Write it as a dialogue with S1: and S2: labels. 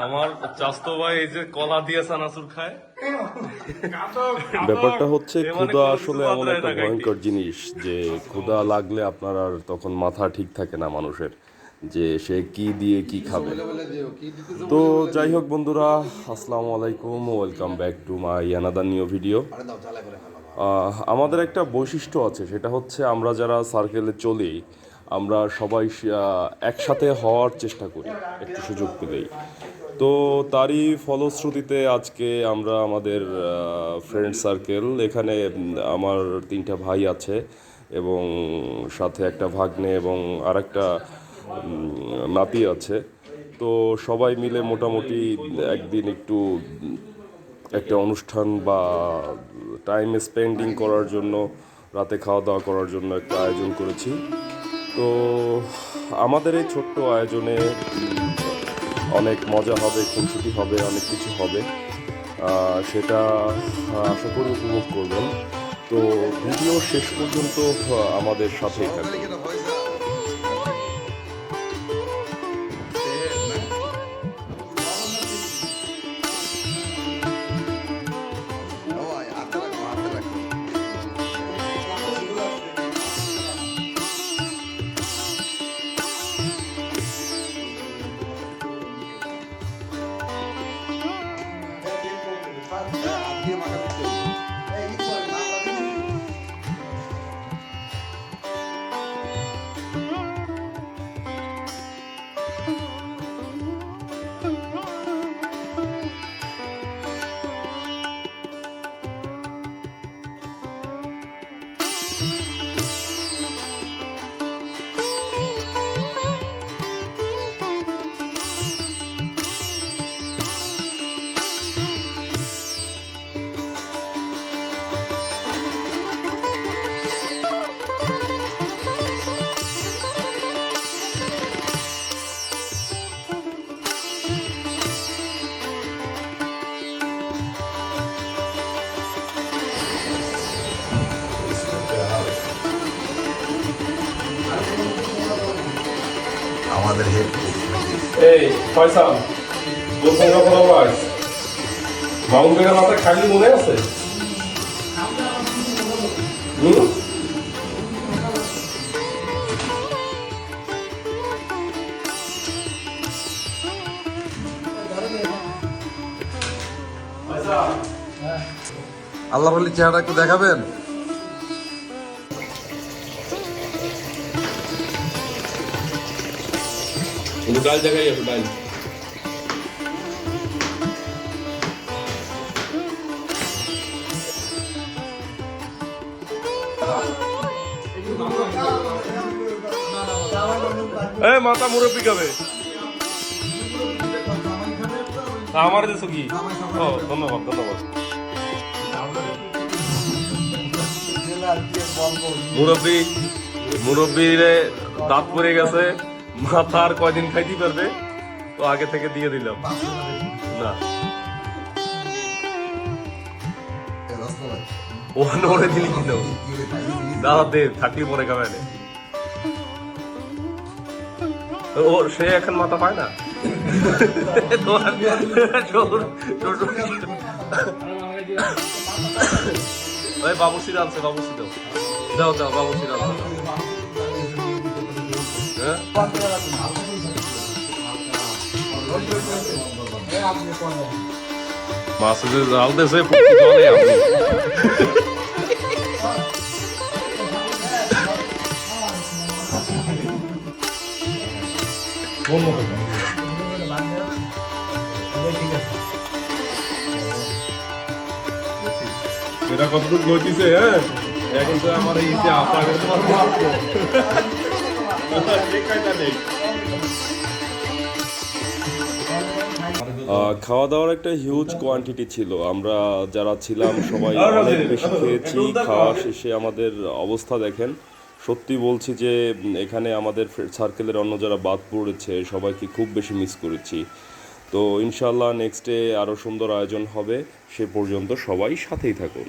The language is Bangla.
S1: আমার চাস্তো ভাই এই যে কলা দিয়ে চানাচুর খায়।
S2: ব্যাপারটা হচ্ছে ক্ষুধা আসলে এমন একটা ভয়ঙ্কর জিনিস যে ক্ষুধা লাগলে আপনার আর তখন মাথা ঠিক থাকে না মানুষের, যে সে কি দিয়ে কি খাবে। তো যাই হোক বন্ধুরা, আসসালামু আলাইকুম, welcome back to my another new video. আমাদের একটা বৈশিষ্ট্য আছে, সেটা হচ্ছে আমরা যারা সার্কেলে চলি আমরা সবাই একসাথে হওয়ার চেষ্টা করি একটু সুযোগ পেলেই। তো তারই ফলশ্রুতিতে আজকে আমরা আমাদের ফ্রেন্ড সার্কেল এখানে, আমার 3টা ভাই আছে এবং সাথে একটা ভাগ্নে এবং আরেকটা নাতি আছে। তো সবাই মিলে মোটামুটি একদিন একটু একটা অনুষ্ঠান বা টাইম স্পেন্ডিং করার জন্য, রাতে খাওয়া দাওয়া করার জন্য একটা আয়োজন করেছি। তো আমাদের এই ছোট্ট আয়োজনে অনেক মজা হবে, খুনসুটি হবে, অনেক কিছু হবে, সেটা আশা করি উপভোগ করবেন। তো ভিডিও শেষ পর্যন্ত আমাদের সাথেই থাকবে।
S3: আমাদের হেড
S1: এই ফয়সাল, তোর সঙ্গে বড় ভাই মাউন্টেনের মাথায় খালি মনে আছে?
S3: আল্লাহ বলি চেহারা একটু দেখাবেন।
S1: ডাল দেখাই আছে, ডাল। মাথা মুরব্বী খাবে, আমার দেশ কি? ও ধন্যবাদ ধন্যবাদ। মুরব্বীর দাঁত পড়ে গেছে, মাথা আর কয়দিন খাইতে পারবে, তো আগে থেকে দিয়ে দিলাম। না ও নড়ে দিলি কি দাও, দাদা দে থাকলে পরে খাবে না। ও সে এখন মাথা পায় না। বাবুসি আনছে, বাবুসি দাও দাও দাও, বাবুসি আনছে। মাছ জাল দেশে জলে আপনি এটা কতটুকু ঘটিছে। হ্যাঁ এখন তো আমার এই যে আপনাকে তোমার নেই।
S2: খাওয়া দাওয়ার একটা হিউজ কোয়ান্টিটি ছিল, আমরা যারা ছিলাম সবাই অনেক বেশি খেয়েছি। খাওয়া শেষে আমাদের অবস্থা দেখেন, সত্যি বলছি যে এখানে আমাদের সার্কেলের অন্য যারা বাদ পড়েছে সবাইকে খুব বেশি মিস করেছি। তো ইনশাল্লাহ নেক্সটে আরও সুন্দর আয়োজন হবে, সে পর্যন্ত সবাই সাথেই থাকুন।